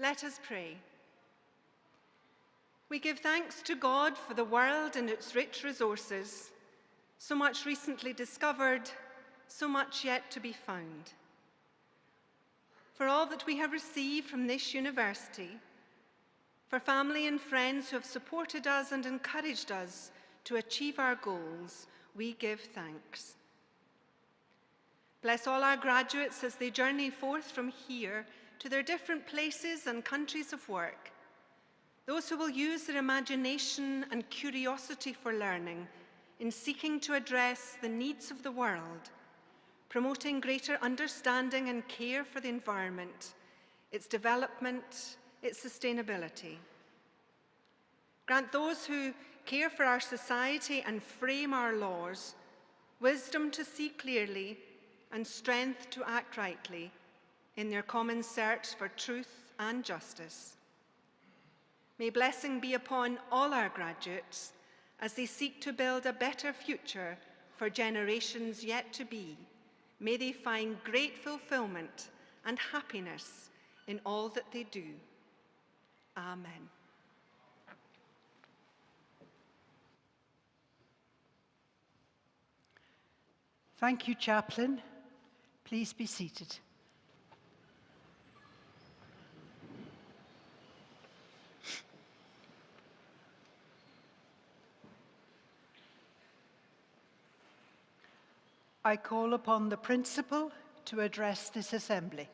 Let us pray. We give thanks to God for the world and its rich resources, so much recently discovered, so much yet to be found. For all that we have received from this university, for family and friends who have supported us and encouraged us to achieve our goals, we give thanks. Bless all our graduates as they journey forth from here to their different places and countries of work. Those who will use their imagination and curiosity for learning in seeking to address the needs of the world, promoting greater understanding and care for the environment, its development, its sustainability. Grant those who care for our society and frame our laws wisdom to see clearly and strength to act rightly in their common search for truth and justice. May blessing be upon all our graduates as they seek to build a better future for generations yet to be. May they find great fulfillment and happiness in all that they do. Amen. Thank you, Chaplain. Please be seated. I call upon the Principal to address this assembly.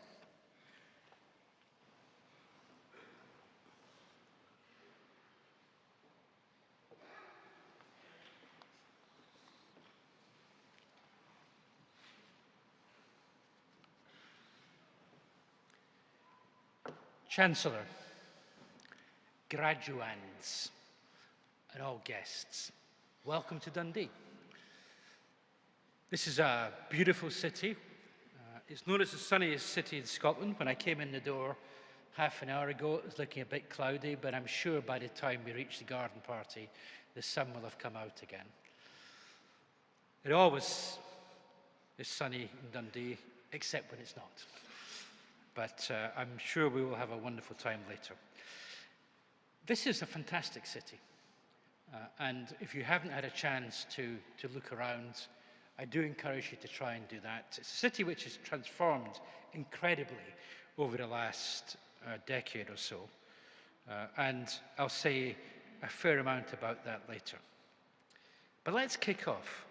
Chancellor, graduands, and all guests, welcome to Dundee. This is a beautiful city. It's known as the sunniest city in Scotland. When I came in the door half an hour ago, it was looking a bit cloudy, but I'm sure by the time we reach the garden party, the sun will have come out again. It always is sunny in Dundee, except when it's not. But I'm sure we will have a wonderful time later. This is a fantastic city. And if you haven't had a chance to look around, I do encourage you to try and do that. It's a city which has transformed incredibly over the last decade or so. And I'll say a fair amount about that later. But let's kick off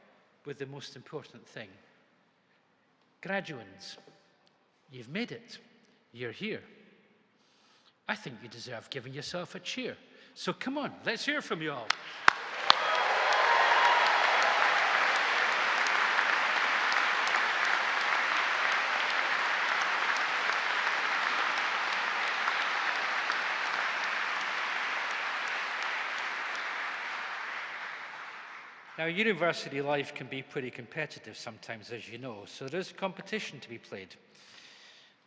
with the most important thing. Graduands, you've made it. You're here. I think you deserve giving yourself a cheer. So come on, let's hear from you all. Now, university life can be pretty competitive sometimes, as you know, so there's competition to be played.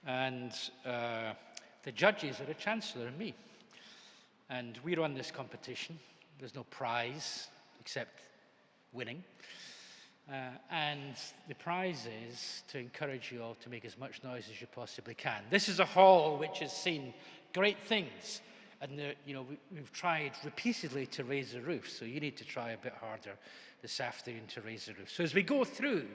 And the judges are the Chancellor and me. And we run this competition. There's no prize except winning. And the prize is to encourage you all to make as much noise as you possibly can. This is a hall which has seen great things. And we've tried repeatedly to raise the roof, so you need to try a bit harder this afternoon to raise the roof. So as we go through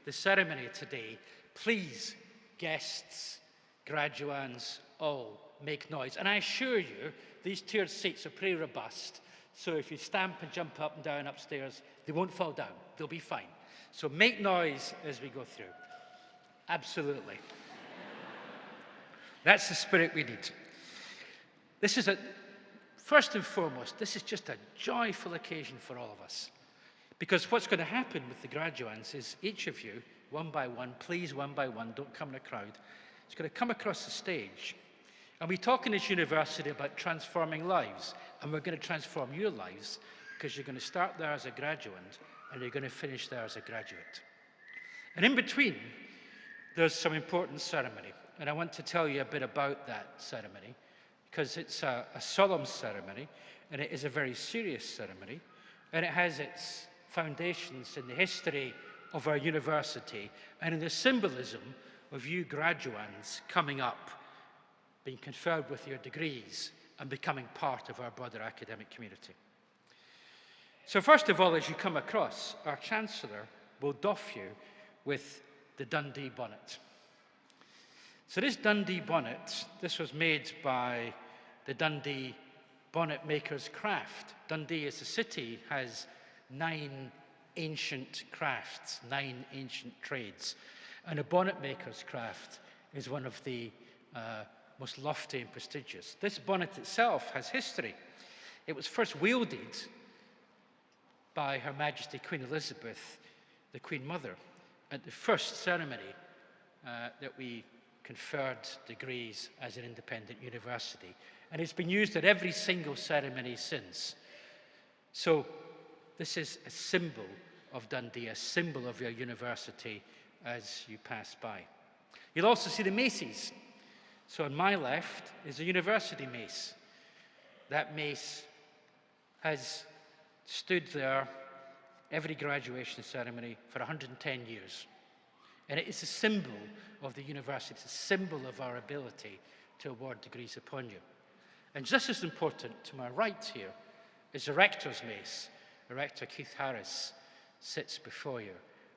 the ceremony today, please, guests, graduands, all make noise. And I assure you, these tiered seats are pretty robust, so if you stamp and jump up and down upstairs, they won't fall down. They'll be fine. So make noise as we go through. Absolutely. That's the spirit we need. This is first and foremost, this is just a joyful occasion for all of us. Because what's going to happen with the graduands is each of you, one by one, please one by one, don't come in a crowd, is going to come across the stage. And we talk in this university about transforming lives. And we're going to transform your lives because you're going to start there as a graduate and you're going to finish there as a graduate. And in between, there's some important ceremony. And I want to tell you a bit about that ceremony, because it's a solemn ceremony, and it is a very serious ceremony, and it has its foundations in the history of our university and in the symbolism of you graduands coming up being conferred with your degrees and becoming part of our broader academic community. So first of all, as you come across, our Chancellor will doff you with the Dundee bonnet. So this Dundee bonnet, this was made by the Dundee bonnet maker's craft. Dundee as a city has 9 ancient crafts, 9 ancient trades. And a bonnet maker's craft is one of the most lofty and prestigious. This bonnet itself has history. It was first wielded by Her Majesty Queen Elizabeth, the Queen Mother, at the first ceremony that we conferred degrees as an independent university. And it's been used at every single ceremony since. So this is a symbol of Dundee, a symbol of your university as you pass by. You'll also see the maces. So on my left is a university mace. That mace has stood there every graduation ceremony for 110 years. And it is a symbol of the university. It's a symbol of our ability to award degrees upon you. And just as important, to my right here, is the rector's mace. The rector, Keith Harris, sits before you.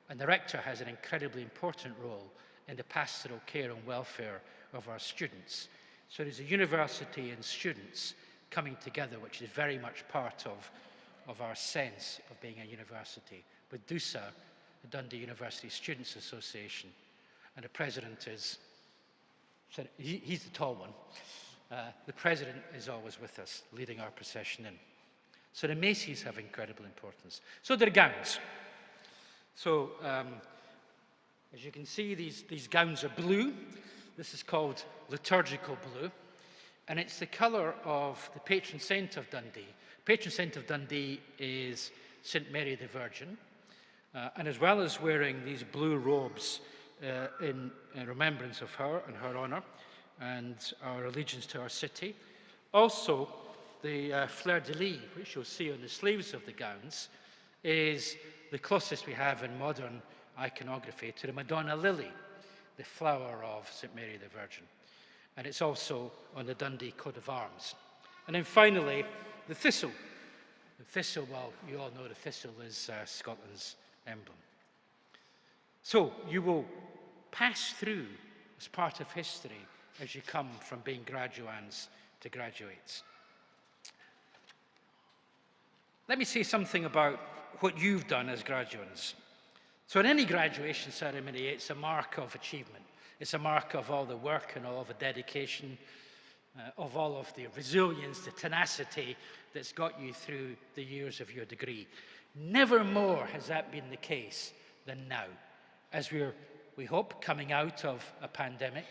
And the rector has an incredibly important role in the pastoral care and welfare of our students. So it is a university and students coming together, which is very much part of our sense of being a university. With DUSA, the Dundee University Students' Association, and the president is, he's the tall one. The president is always with us, leading our procession in. So the maces have incredible importance. So they're gowns. So as you can see, these gowns are blue. This is called liturgical blue. And it's the colour of the patron saint of Dundee. Patron saint of Dundee is St. Mary the Virgin. And as well as wearing these blue robes in remembrance of her and her honour and our allegiance to our city, also the fleur-de-lis, which you'll see on the sleeves of the gowns, is the closest we have in modern iconography to the Madonna lily, the flower of St. Mary the Virgin. And it's also on the Dundee coat of arms. And then finally, the thistle. The thistle, well, you all know the thistle is Scotland's emblem. So you will pass through as part of history as you come from being graduands to graduates. Let me say something about what you've done as graduands. So in any graduation ceremony, it's a mark of achievement. It's a mark of all the work and all of the dedication, of all of the resilience, the tenacity that's got you through the years of your degree. Never more has that been the case than now, as we hope, coming out of a pandemic,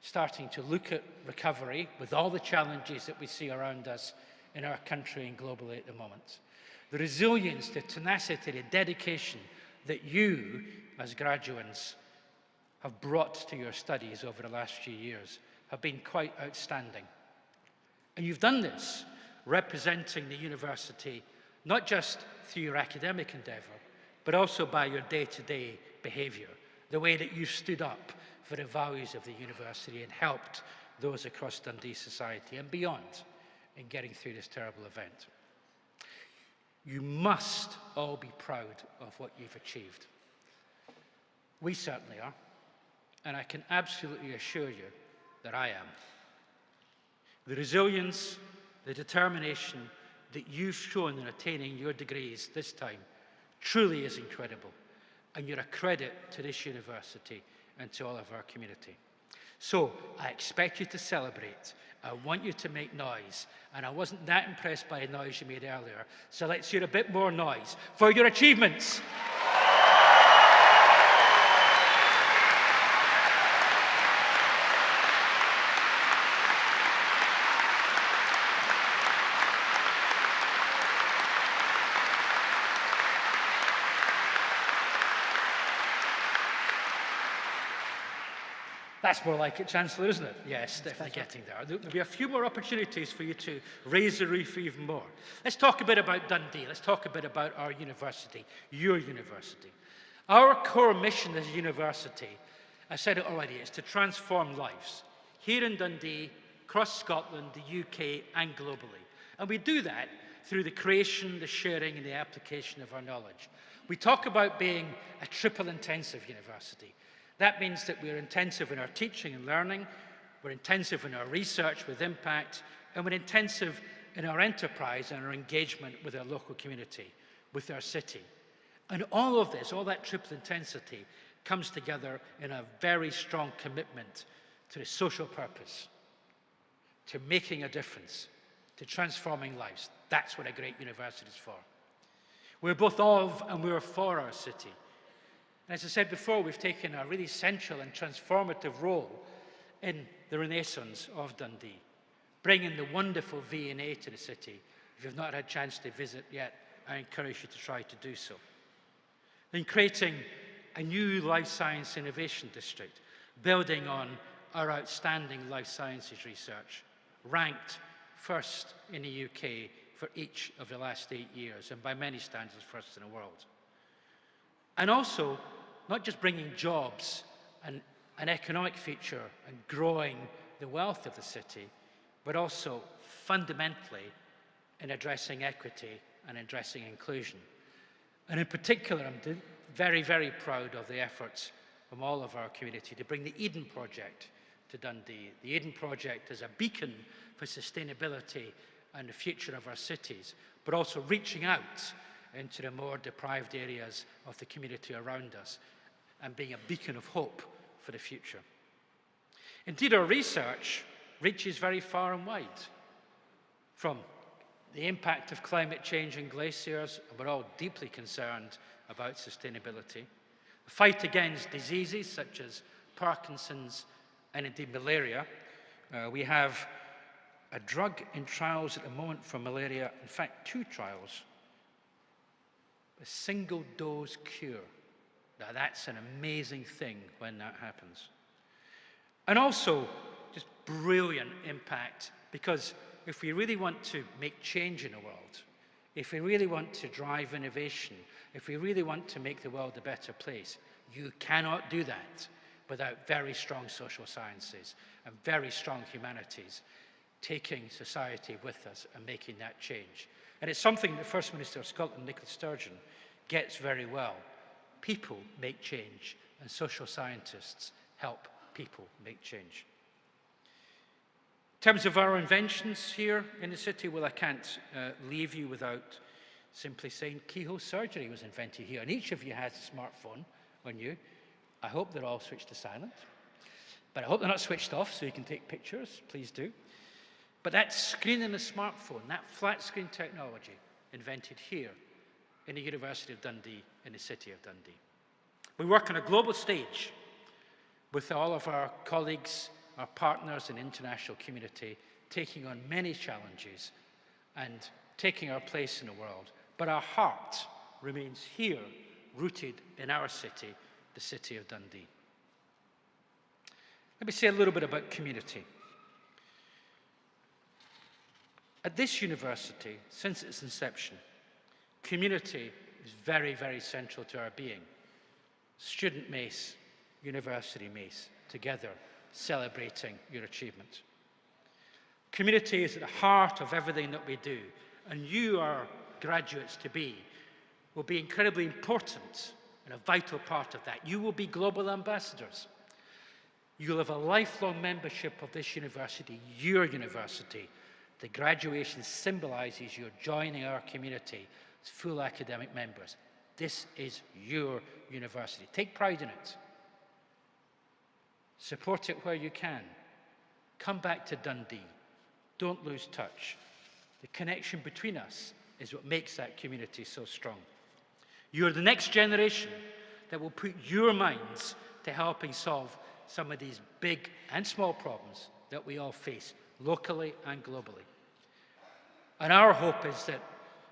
starting to look at recovery with all the challenges that we see around us in our country and globally at the moment. The resilience, the tenacity, the dedication that you, as graduates, have brought to your studies over the last few years have been quite outstanding. And you've done this representing the university, not just through your academic endeavour, but also by your day-to-day behaviour, the way that you've stood up for the values of the university and helped those across Dundee society and beyond in getting through this terrible event. You must all be proud of what you've achieved. We certainly are, and I can absolutely assure you that I am. The resilience, the determination that you've shown in attaining your degrees this time truly is incredible, and you're a credit to this university and to all of our community. So I expect you to celebrate. I want you to make noise, and I wasn't that impressed by the noise you made earlier, so let's hear a bit more noise for your achievements. That's more like it, Chancellor, isn't it? Yes, definitely getting there. There'll be a few more opportunities for you to raise the roof even more. Let's talk a bit about Dundee. Let's talk a bit about our university, your university. Our core mission as a university, I said it already, is to transform lives. here in Dundee, across Scotland, the UK, and globally. And we do that through the creation, the sharing, and the application of our knowledge. We talk about being a triple intensive university. That means that we're intensive in our teaching and learning, we're intensive in our research with impact, and we're intensive in our enterprise and our engagement with our local community, with our city. And all of this, all that triple intensity, comes together in a very strong commitment to the social purpose, to making a difference, to transforming lives. That's what a great university is for. We're both of and we're for our city. And as I said before, we've taken a really central and transformative role in the renaissance of Dundee, bringing the wonderful V&A to the city. If you've not had a chance to visit yet, I encourage you to try to do so. In creating a new life science innovation district, building on our outstanding life sciences research, ranked first in the UK for each of the last 8 years, and by many standards, first in the world. And also, not just bringing jobs and an economic future and growing the wealth of the city, but also fundamentally in addressing equity and addressing inclusion. And in particular, I'm very, very proud of the efforts from all of our community to bring the Eden Project to Dundee. The Eden Project is a beacon for sustainability and the future of our cities, but also reaching out into the more deprived areas of the community around us and being a beacon of hope for the future. Indeed, our research reaches very far and wide, from the impact of climate change and glaciers, and we're all deeply concerned about sustainability, the fight against diseases such as Parkinson's and indeed malaria. We have a drug in trials at the moment for malaria, in fact 2 trials, a single dose cure. Now that's an amazing thing when that happens. And also just brilliant impact, because if we really want to make change in the world, if we really want to drive innovation, if we really want to make the world a better place, you cannot do that without very strong social sciences and very strong humanities taking society with us and making that change. And it's something the First Minister of Scotland, Nicola Sturgeon, gets very well. People make change, and social scientists help people make change. In terms of our inventions here in the city, well, I can't leave you without simply saying keyhole surgery was invented here. And each of you has a smartphone on you. I hope they're all switched to silent. But I hope they're not switched off so you can take pictures. Please do. But that screen in the smartphone, that flat screen technology, invented here in the University of Dundee, in the city of Dundee. We work on a global stage with all of our colleagues, our partners in the international community, taking on many challenges and taking our place in the world. But our heart remains here, rooted in our city, the city of Dundee. Let me say a little bit about community. At this university, since its inception, community is very, very central to our being. Student mace, university mace, together celebrating your achievement. Community is at the heart of everything that we do, and you, our graduates to be, will be incredibly important and a vital part of that. You will be global ambassadors. You'll have a lifelong membership of this university, your university. The graduation symbolizes your joining our community as full academic members. This is your university. Take pride in it. Support it where you can. Come back to Dundee. Don't lose touch. The connection between us is what makes that community so strong. You're the next generation that will put your minds to helping solve some of these big and small problems that we all face, locally and globally. And our hope is that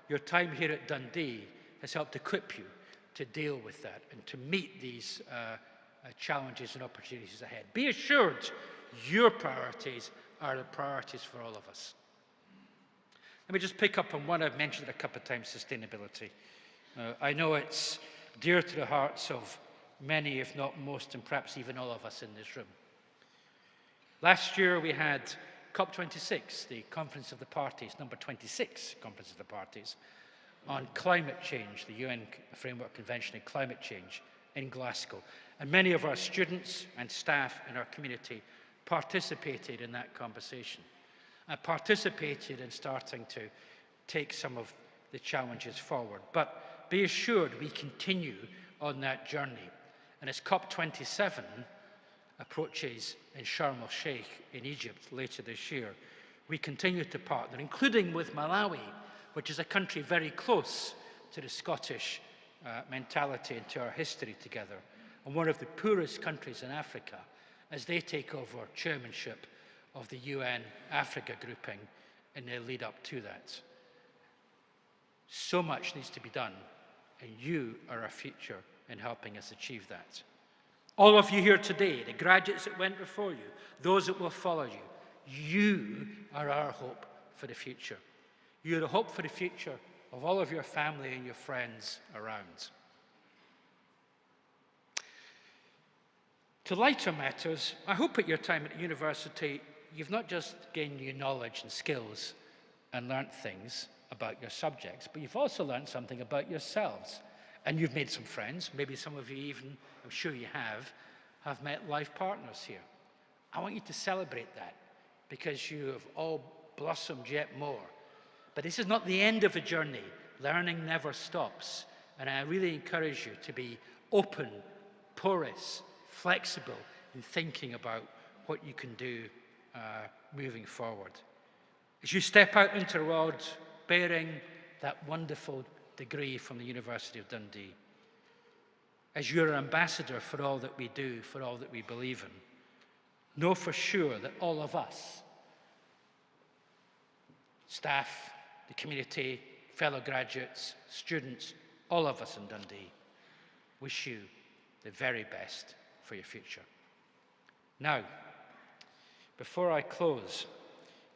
your time here at Dundee has helped equip you to deal with that and to meet these challenges and opportunities ahead. Be assured your priorities are the priorities for all of us. Let me just pick up on one I've mentioned a couple of times, sustainability. I know it's dear to the hearts of many, if not most, and perhaps even all of us in this room. Last year we had COP26, the Conference of the Parties, number 26 Conference of the Parties, on climate change, the UN Framework Convention on Climate Change in Glasgow. And many of our students and staff in our community participated in that conversation and participated in starting to take some of the challenges forward. But be assured we continue on that journey. And as COP27 approaches in Sharm el-Sheikh in Egypt later this year, we continue to partner, including with Malawi, which is a country very close to the Scottish mentality and to our history together, and one of the poorest countries in Africa, as they take over chairmanship of the UN Africa grouping in the lead up to that. So much needs to be done, and you are our future in helping us achieve that. All of you here today, the graduates that went before you, those that will follow you, you are our hope for the future. You're the hope for the future of all of your family and your friends around. To lighter matters, I hope at your time at university, you've not just gained new knowledge and skills and learnt things about your subjects, but you've also learnt something about yourselves. And you've made some friends, maybe some of you even, I'm sure you have met life partners here. I want you to celebrate that because you have all blossomed yet more. But this is not the end of a journey. Learning never stops. And I really encourage you to be open, porous, flexible in thinking about what you can do moving forward. As you step out into the world bearing that wonderful degree from the University of Dundee, as you're an ambassador for all that we do, for all that we believe in, know for sure that all of us, staff, the community, fellow graduates, students, all of us in Dundee, wish you the very best for your future. Now, before I close,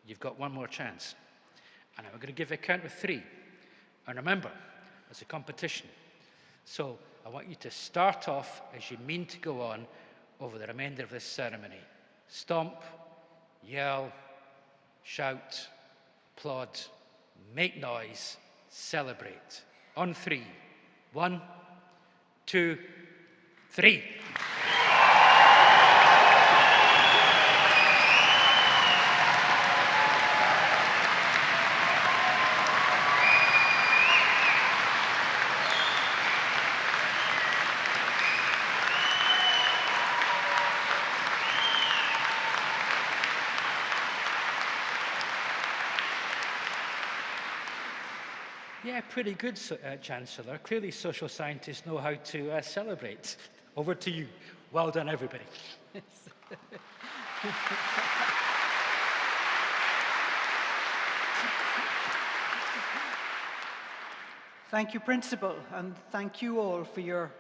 you've got one more chance. And I'm going to give a count of 3. And remember, it's a competition. So I want you to start off as you mean to go on over the remainder of this ceremony. Stomp, yell, shout, applaud, make noise, celebrate. On 3. 1, 2, 3. Yeah, pretty good, Chancellor. Clearly social scientists know how to celebrate. Over to you. Well done, everybody. Thank you, Principal, and thank you all for your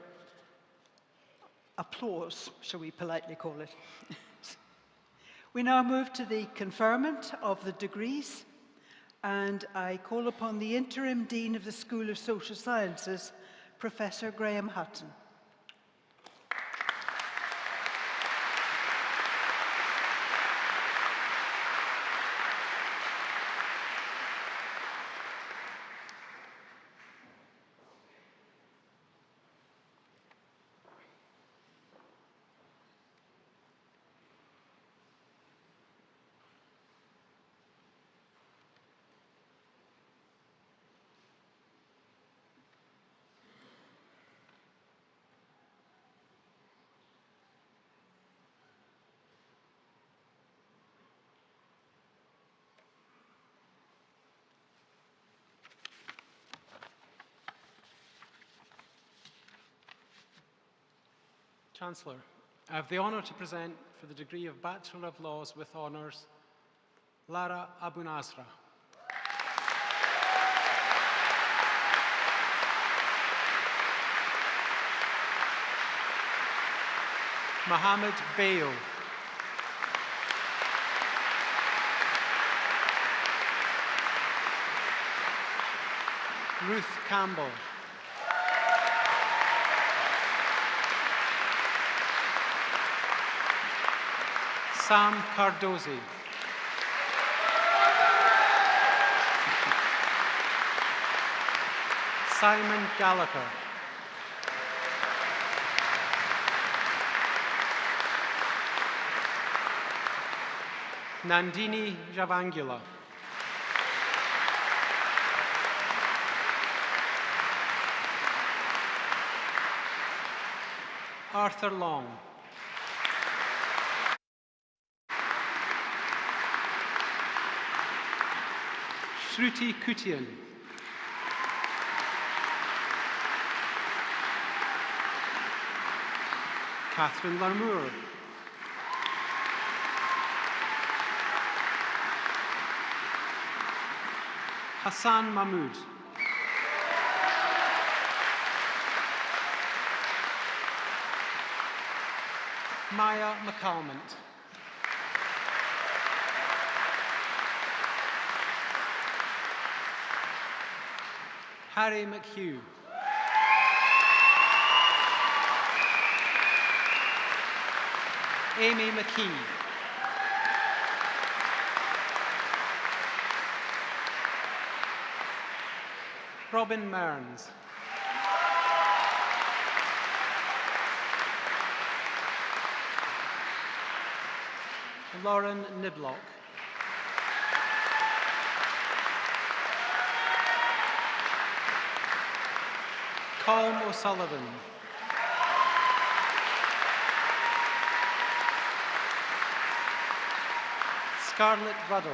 applause, shall we politely call it. We now move to the conferment of the degrees, and I call upon the Interim Dean of the School of Social Sciences, Professor Graham Hutton. Chancellor, I have the honour to present for the degree of Bachelor of Laws with Honours, Lara Abu Nasra. Mohammed Bayo. Ruth Campbell. Sam Cardozi. Simon Gallagher. Nandini Javangula. Arthur Long. Shruti Kutian. Catherine Larmour. Hassan Mahmood. Maya McCalmont. Harry McHugh. Amy McKee. Robin Mearns. Lauren Niblock. Colm O'Sullivan. Scarlett Ruddle.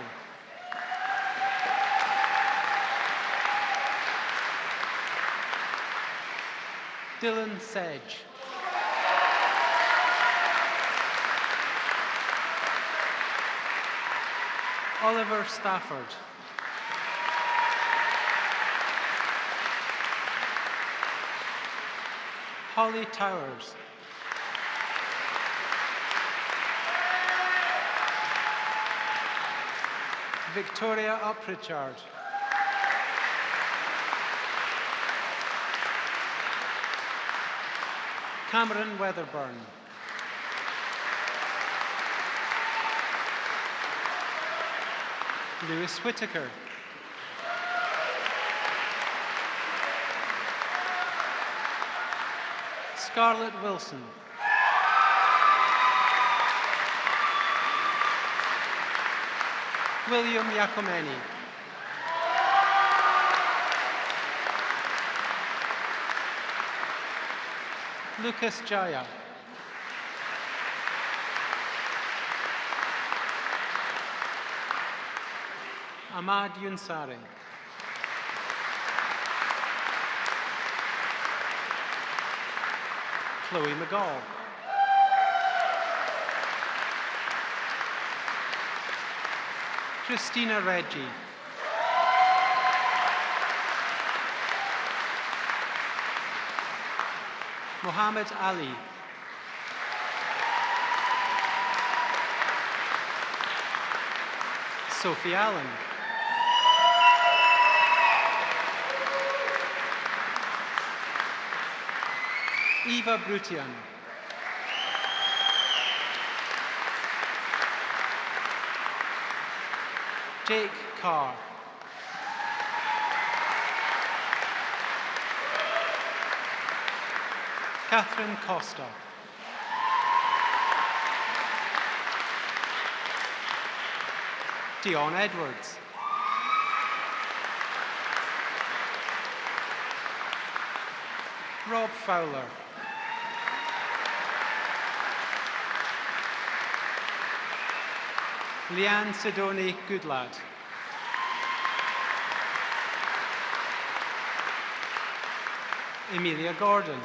Dylan Sedge. Oliver Stafford. Holly Towers. Victoria Upritchard. Cameron Weatherburn. Lewis Whitaker. Scarlett Wilson. William Giacomeni. Lucas Jaya. Ahmad Yunsari. Chloe McGall. Christina Reggie. Mohammed Ali. Sophie Allen. Eva Brutian. Jake Carr. Catherine Costa. Dion Edwards. Rob Fowler. Leanne Sidoni Goodlad. Emilia Gordon.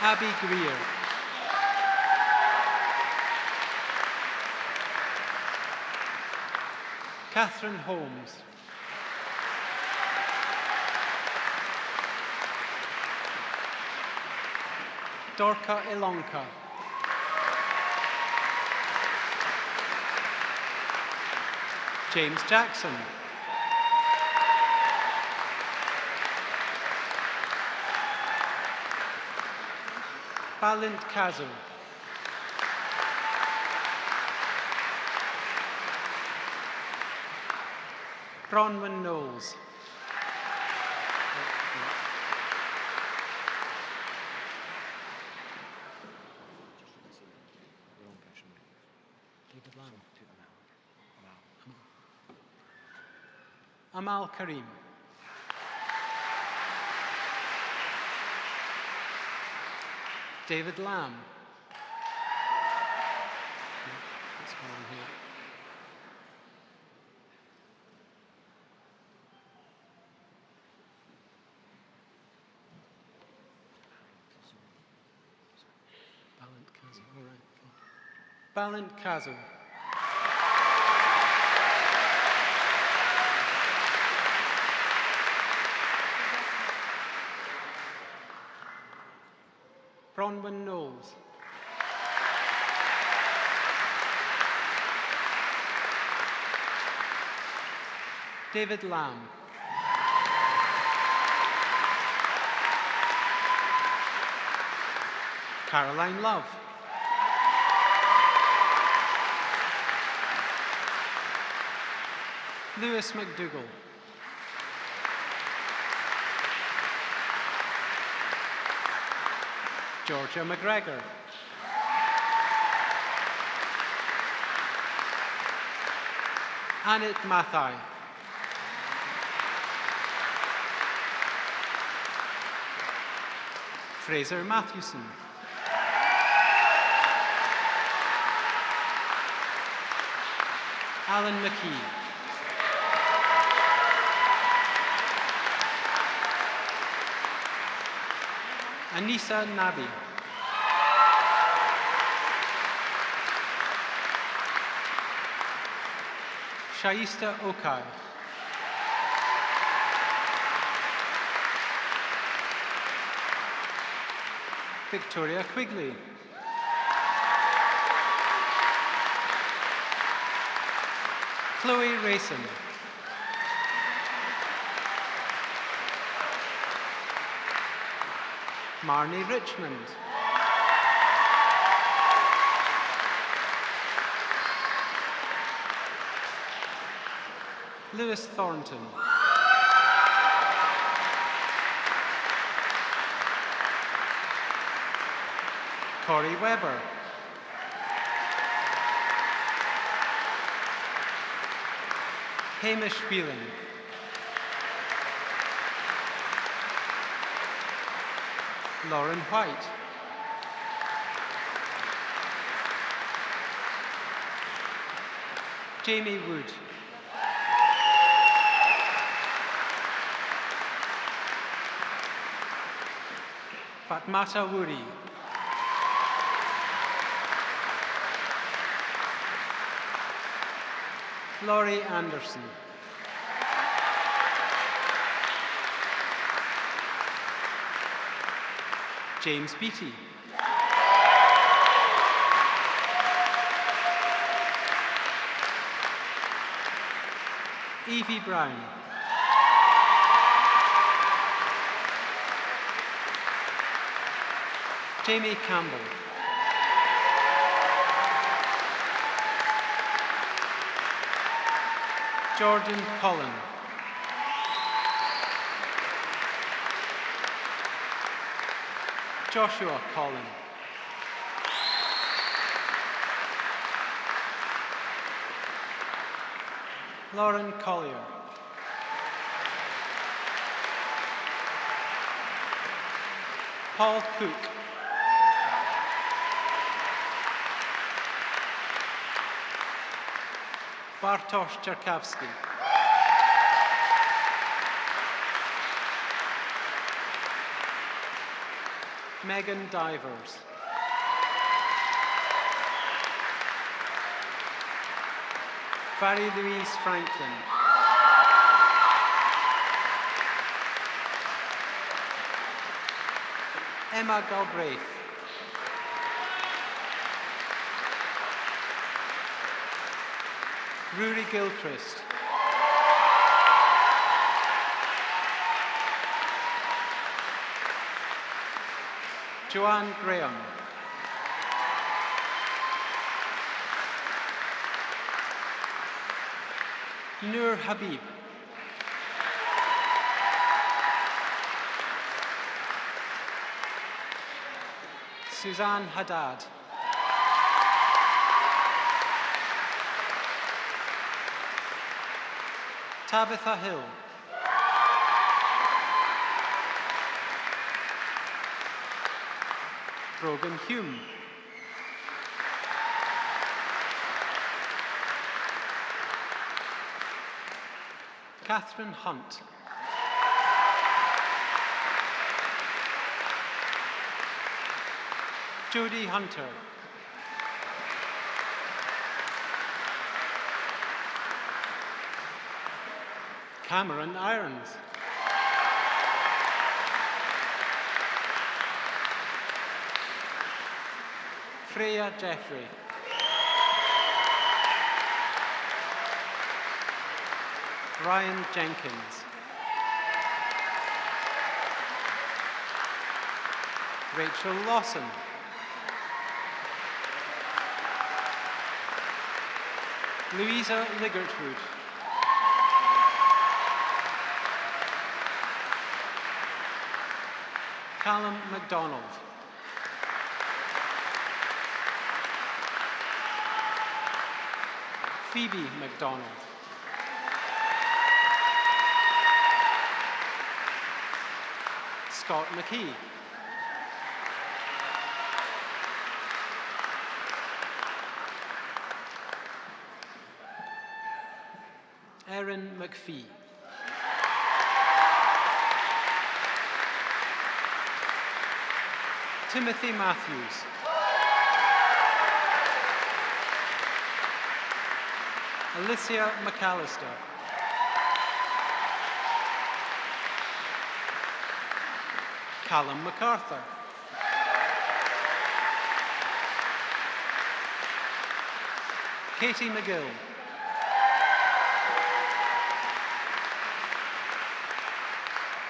Abby Greer. Catherine Holmes. Dorka Ilonka. James Jackson. Balint Kazu. Bronwyn Knowles. Amal Karim. David Lamb. Let's go on here. Balint Kazu, all right. Okay. Balint Kazu. Bronwyn Knowles. David Lamb. Caroline Love. Lewis McDougall. Georgia McGregor. Annette Mathai. Fraser Mathewson. Alan McKee. Anissa Nabi. Shaista Okai. Victoria Quigley. Chloe Rayson. Marnie Richmond. Lewis Thornton. Corey Weber. Hamish Whelan. Lauren White. Jamie Wood. Fatmata Wuri. Laurie Anderson. James Beattie. Evie Brown. Jamie Campbell. Jordan Collin. Joshua Collin. Lauren Collier. Paul Cook. Bartosz Czerkawski. Megan Divers. Barry Louise Franklin. Emma Galbraith. Rory Gilchrist. Joanne Graham. Noor Habib. Suzanne Haddad. Tabitha Hill. Brogan Hume. Catherine Hunt. Jodie Hunter. Cameron Irons. Freya Jeffrey. Ryan Jenkins. Rachel Lawson. Louisa Ligertwood. Callum MacDonald. Phoebe MacDonald. Scott McKee. Erin McPhee. Timothy Matthews. Alicia McAllister. Callum MacArthur. Katie McGill.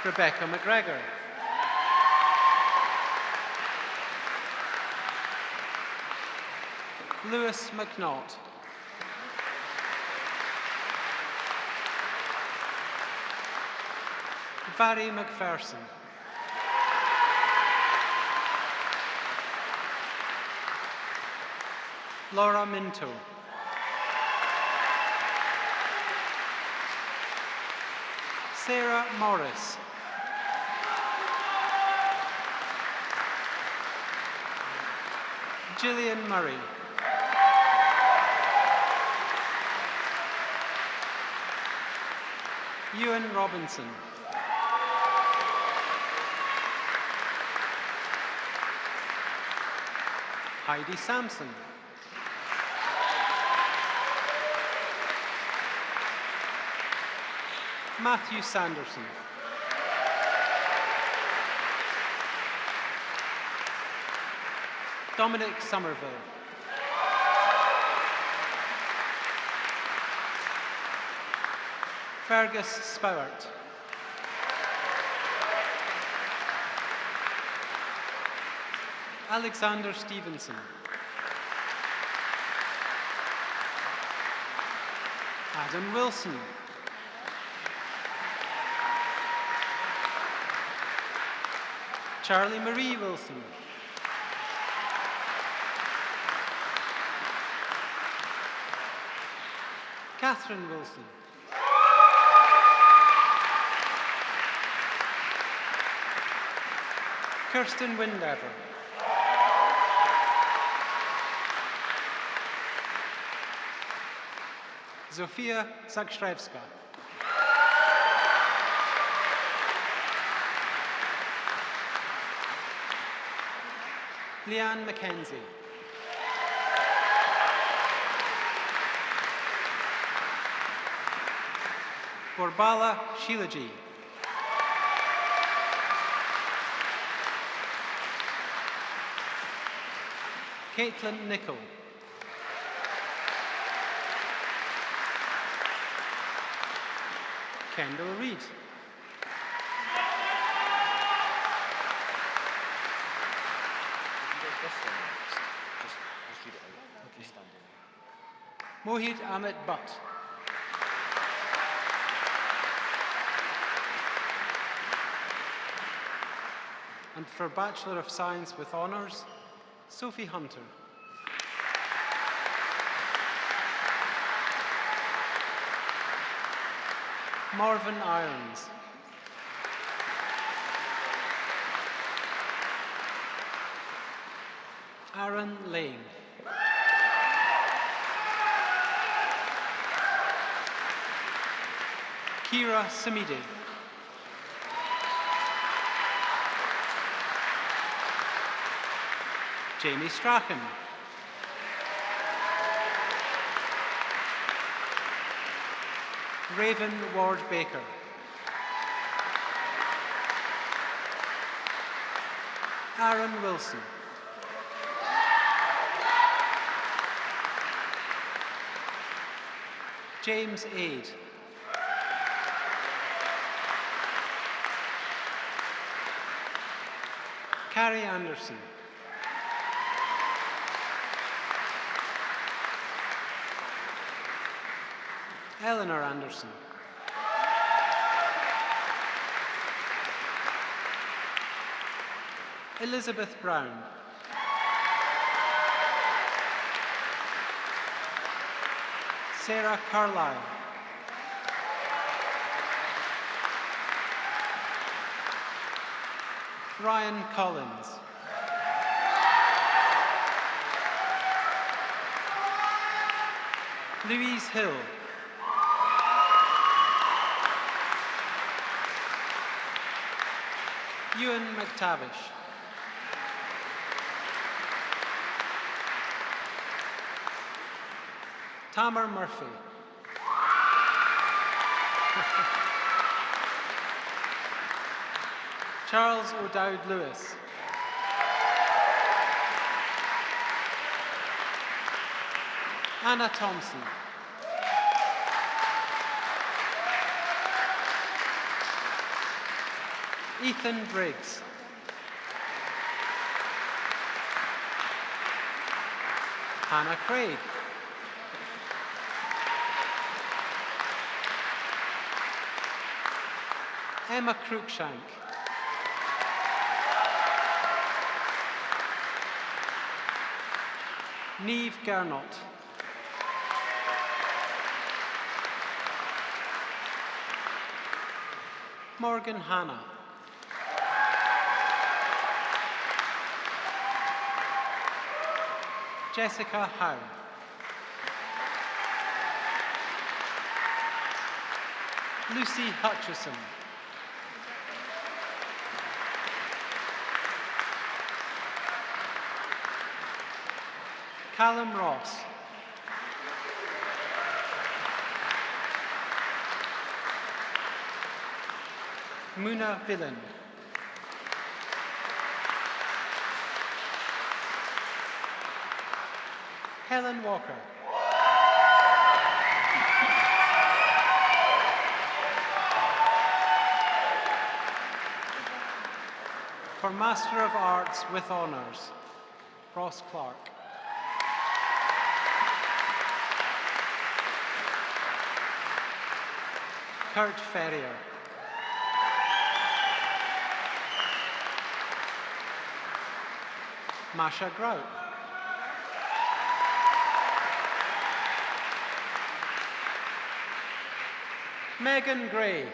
Rebecca McGregor. Lewis McNaught. Barry McPherson. Laura Minto. Sarah Morris. Gillian Murray. Ewan Robinson. Heidi Sampson. Matthew Sanderson. Dominic Somerville. Fergus Spowart. Alexander Stevenson. Adam Wilson. Charlie Marie Wilson. Catherine Wilson. Kirsten Windever. Zofia Zakrzewska. Leanne McKenzie. Borbala Shilaji. Caitlin Nichol. Kendall Reed. Mohit Amit Butt. And for Bachelor of Science with Honours, Sophie Hunter. Marvin Irons. Aaron Lane. Kira Samidi. Jamie Strachan. Raven Ward Baker. Aaron Wilson. James Aid. Carrie Anderson. Eleanor Anderson. Elizabeth Brown. Sarah Carlyle. Ryan Collins. Louise Hill. Ewan McTavish. Tamar Murphy. Charles O'Dowd Lewis. Anna Thompson. Ethan Briggs. Hannah Craig. Emma Cruikshank. Niamh Gernot. Morgan Hanna. Jessica Howe. Lucy Hutchison. Callum Ross. Muna Villan. Helen Walker. For Master of Arts with Honours, Ross Clark. Kurt Ferrier. Masha Grout. Megan Gray.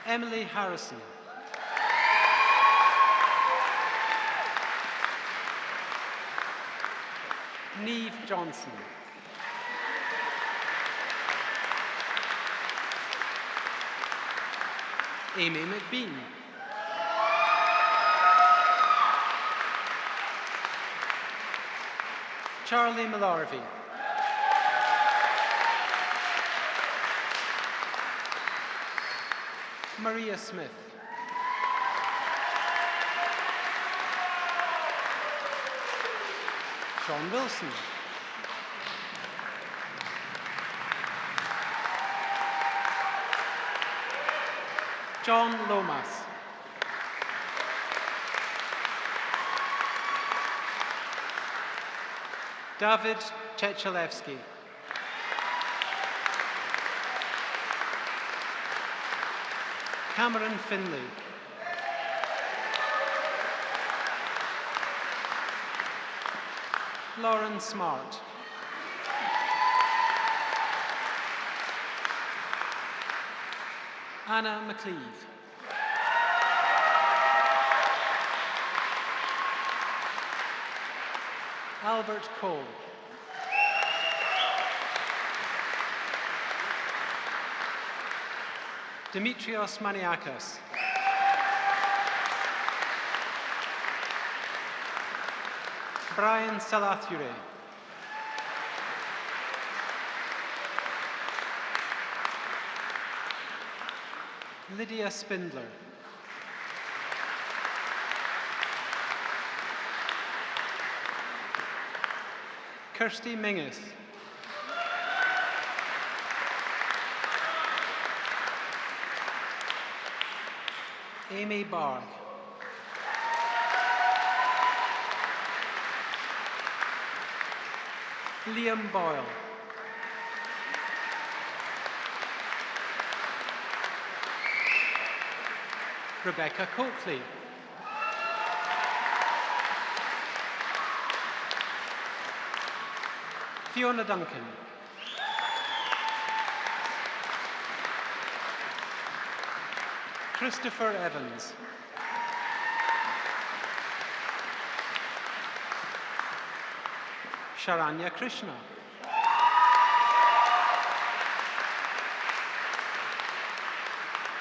Emily Harrison. Niamh Johnson. Amy McBean. Charlie Mallarvey. Maria Smith. Sean Wilson. John Lomas. David Chechalewski. Cameron Finlay. Lauren Smart. Anna McLeave. Albert Cole. Dimitrios Maniakas. Brian Salathure. Lydia Spindler. Kirsty Mingus. Amy Barg. Liam Boyle. Rebecca Coakley. Fiona Duncan. Christopher Evans. Sharanya Krishna.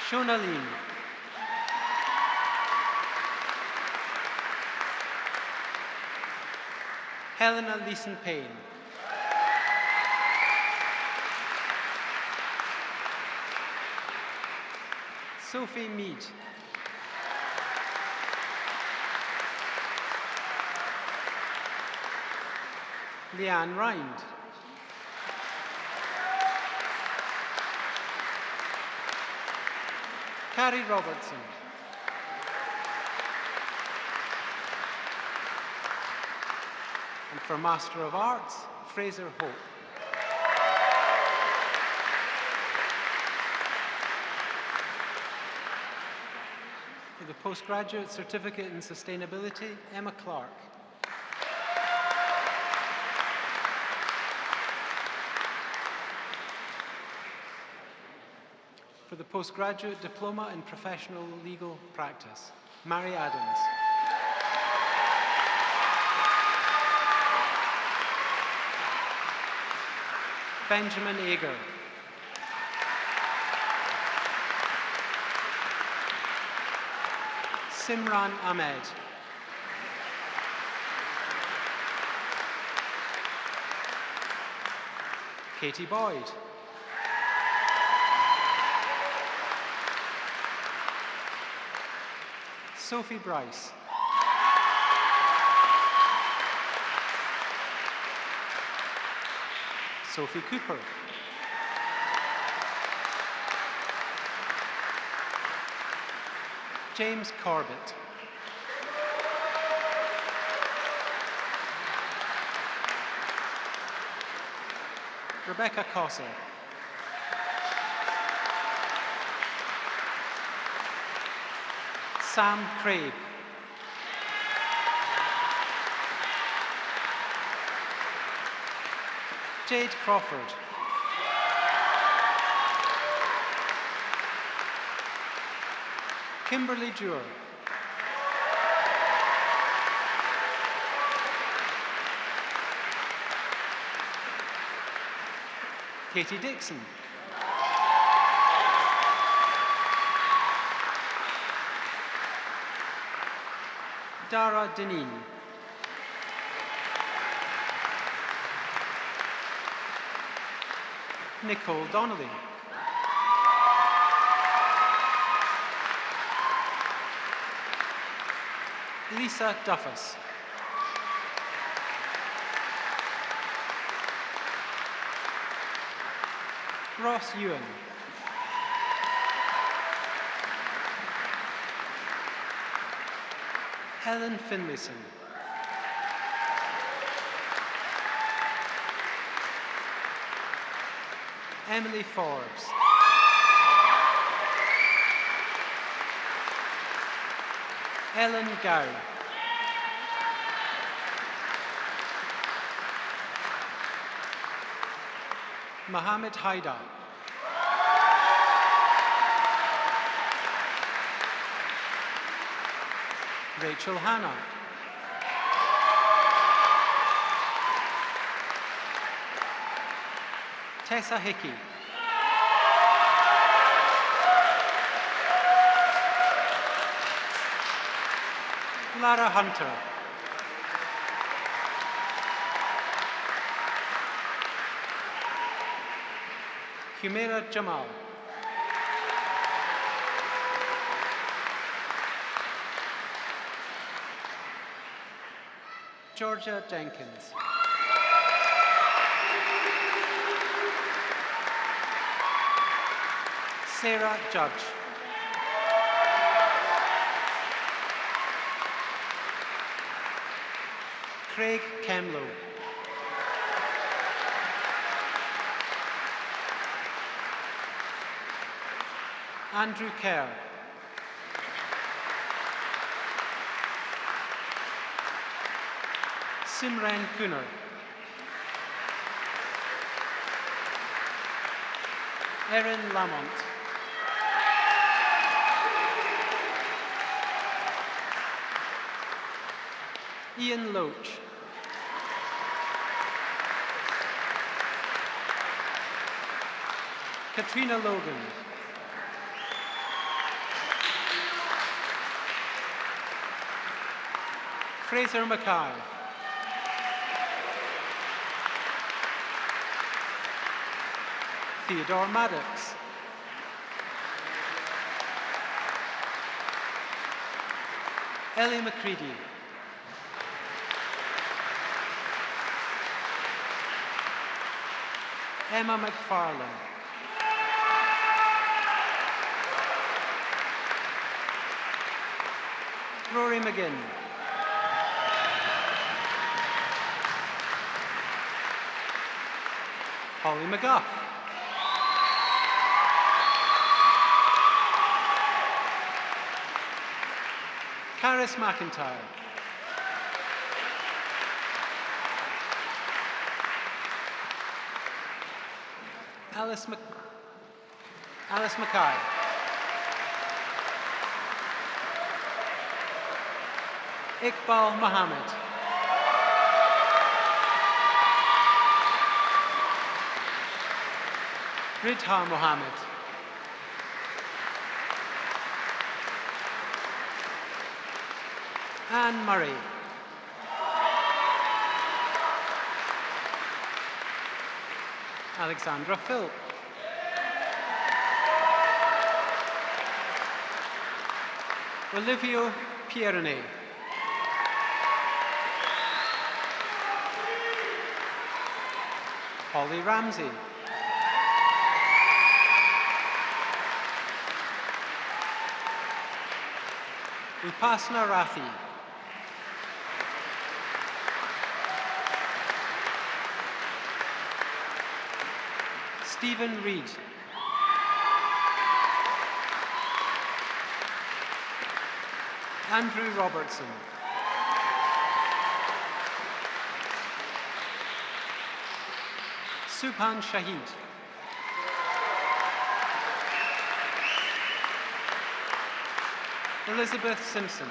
Shona Leen. Helena Leeson Payne. Sophie Mead. Leanne Rind. Carrie Robertson. And for Master of Arts, Fraser Hope. For the Postgraduate Certificate in Sustainability, Emma Clark. For the Postgraduate Diploma in Professional Legal Practice, Mary Adams. Benjamin Ager. Simran Ahmed. Katie Boyd. Sophie Bryce. Sophie Cooper. James Corbett. Rebecca Cosser. Sam Craig. Jade Crawford. Kimberly Dewar. Katie Dixon. Dara Deneen. Nicole Donnelly. Lisa Duffus. Ross Ewan. Helen Finlayson. Emily Forbes. Ellen Gow. Mohammed Haidar. Rachel Hanna. Tessa Hickey. Lara Hunter. Humaira Jamal. Georgia Jenkins. Sarah Judge. Craig Kemlow. Andrew Kerr. Simran Kunar. Erin Lamont. Ian Loach. Katrina Logan. Fraser Mackay. Theodore Maddox. Ellie McCready. Emma McFarlane. Rory McGinn. Holly McGuff. Caris McIntyre. Alice Mackay. Iqbal Mohammed. Ridha Mohammed. Anne Murray. Alexandra Philp. Olivia Pierone. Holly Ramsey. Upasna Rathi. Stephen Reed. Andrew Robertson. Supan Shahid. Elizabeth Simpson.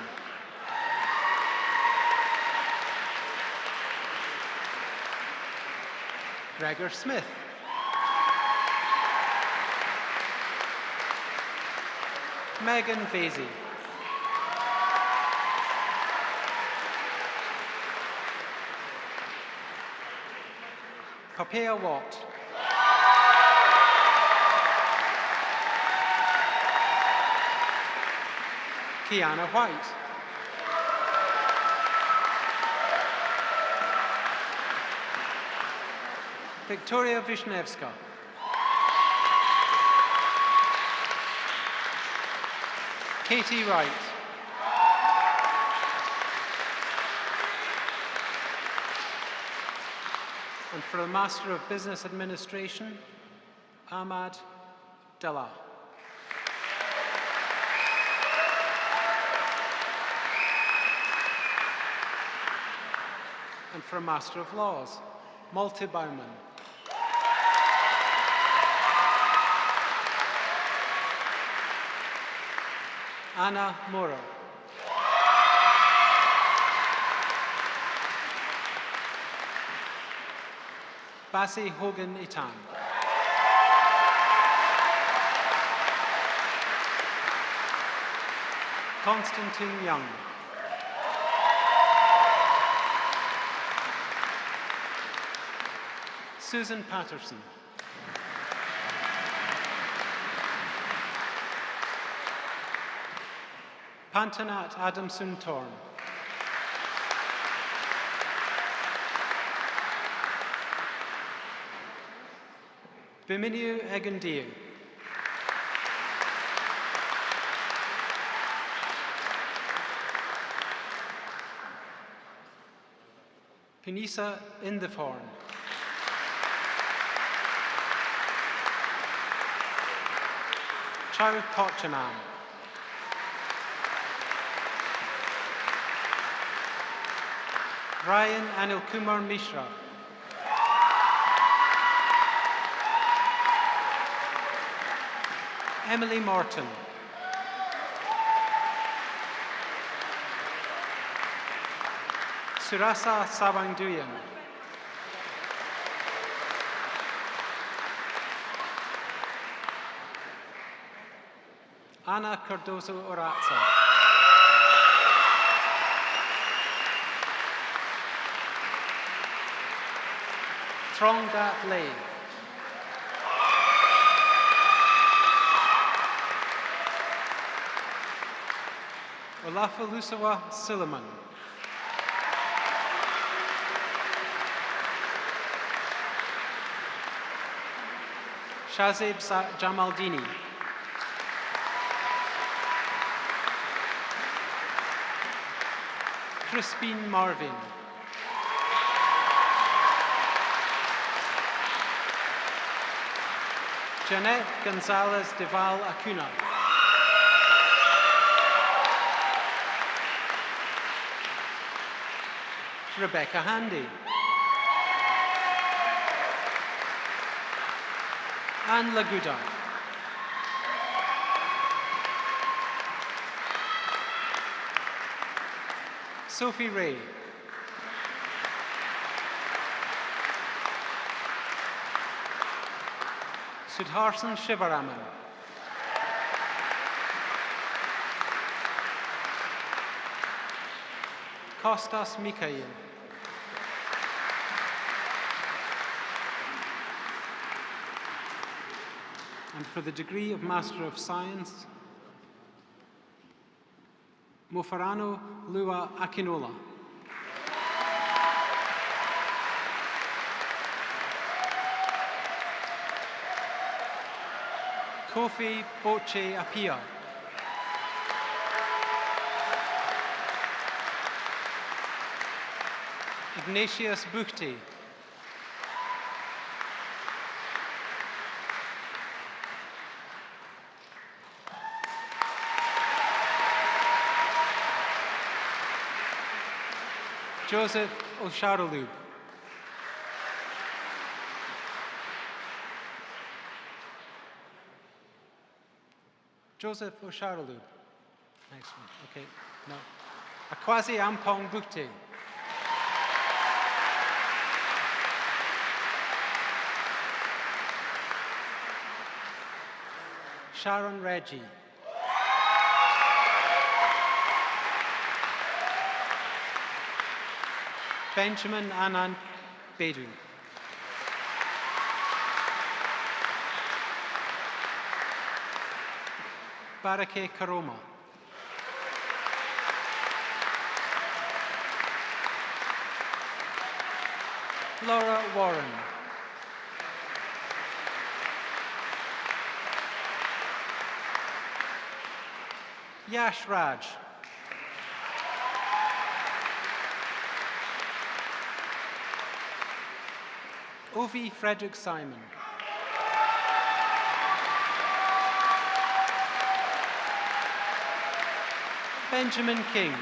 Gregor Smith. Megan Vasey. Popea Watt. Kiana White. Victoria Vishnevska. Katie Wright. And for the Master of Business Administration, Ahmad Dalla. And for Master of Laws, Malte Baumann. Anna Moro. Bassi Hogan Itan. Konstantin Young. Susan Patterson. Pantanat Adamson Torn. Biminiu Egandiu. Pinisa Indefhorn. Chau Pochanam. Ryan Anilkumar Mishra. Emily Morton. Surasa Savangduyan. Ana Cardozo Orazza. Trongdat Lei. Olafalusawa Silliman. Shazib Jamaldini. Crispin Marvin. Jeanette Gonzalez Deval Acuna. Rebecca Handy. Anne Laguda. Sophie Ray. Sudharsan Shivaraman. Kostas Mikhail. And for the degree of Master of Science, Mofarano Lua Akinola. Kofi Boche Apia. Ignatius Buchti. Joseph Osharolub. Joseph Osharolub. Next one. Okay, no. Akwasi Ampong Bukti. Sharon Reggie. Benjamin Anand Bedu. Barake Karoma. Laura Warren. Yash Raj. Ovi Frederick Simon. Benjamin King.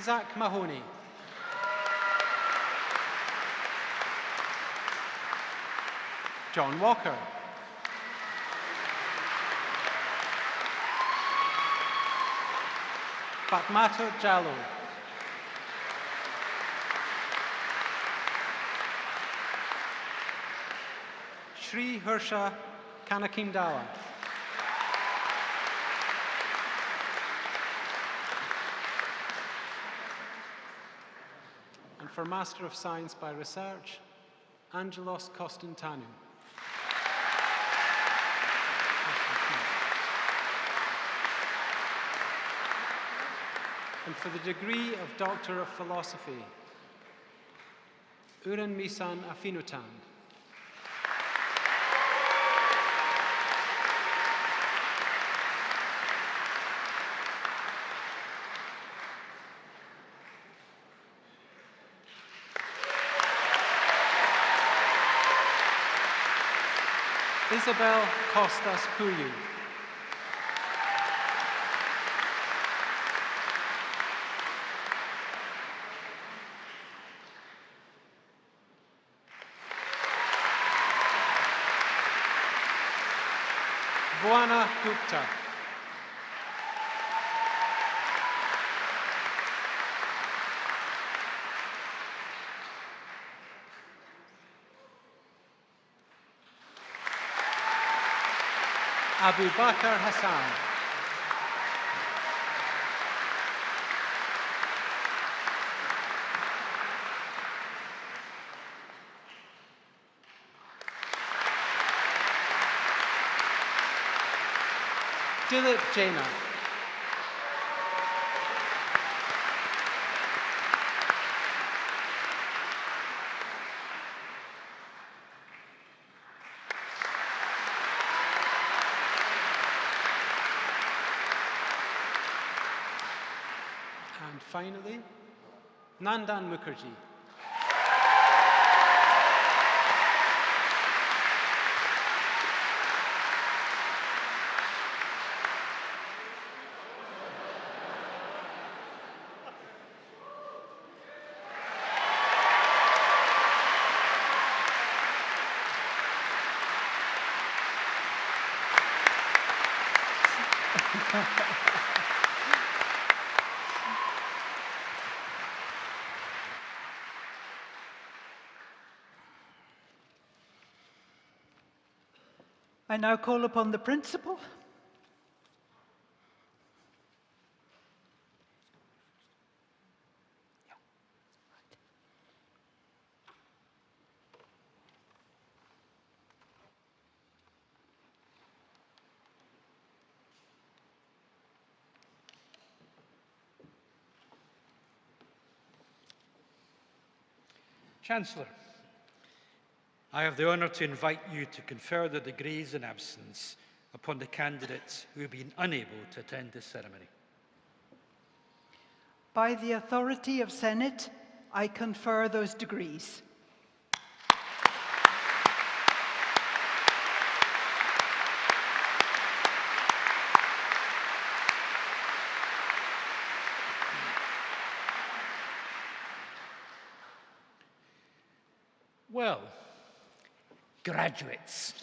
Zach Mahoney. John Walker. Fatmato Jallo. Shri Harsha Kanakindawa. And for Master of Science by Research, Angelos Konstantinou. And for the degree of Doctor of Philosophy, Uran Misan Afinutan. Isabel Costas Puyu. Buana Gupta. Abu Bakr Hassan. Dilip Jaina. And finally, Nandan Mukherjee. I now call upon the principal. Chancellor, I have the honour to invite you to confer the degrees in absence upon the candidates who have been unable to attend this ceremony. By the authority of Senate, I confer those degrees. Well, graduates.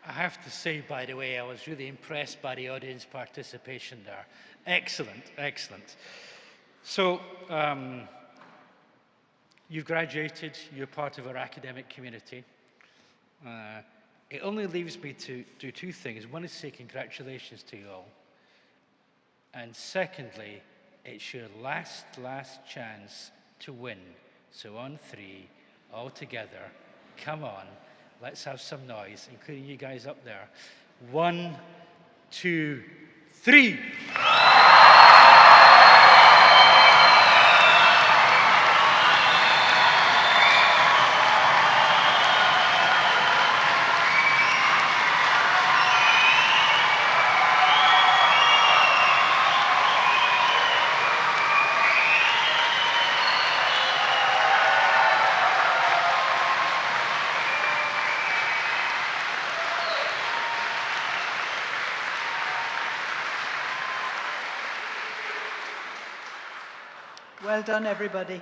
I have to say, by the way, I was really impressed by the audience participation there. Excellent, excellent. So, you've graduated, you're part of our academic community. It only leaves me to do two things. One is say congratulations to you all. And secondly, it's your last chance to win. So on three, all together, come on, Let's have some noise, including you guys up there. 1, 2, 3. Well done, everybody.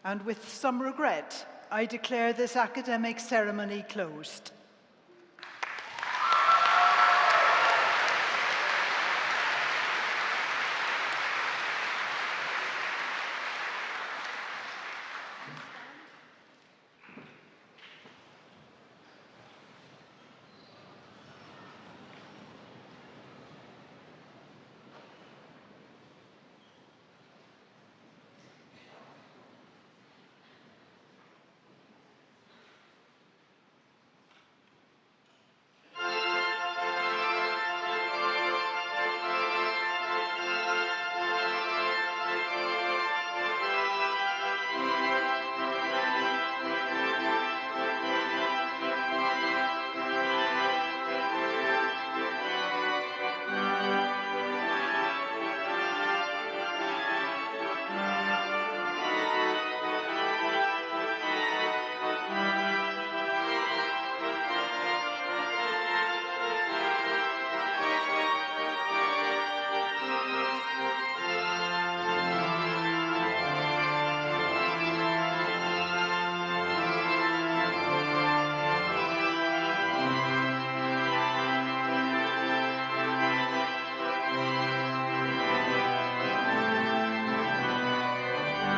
And with some regret, I declare this academic ceremony closed.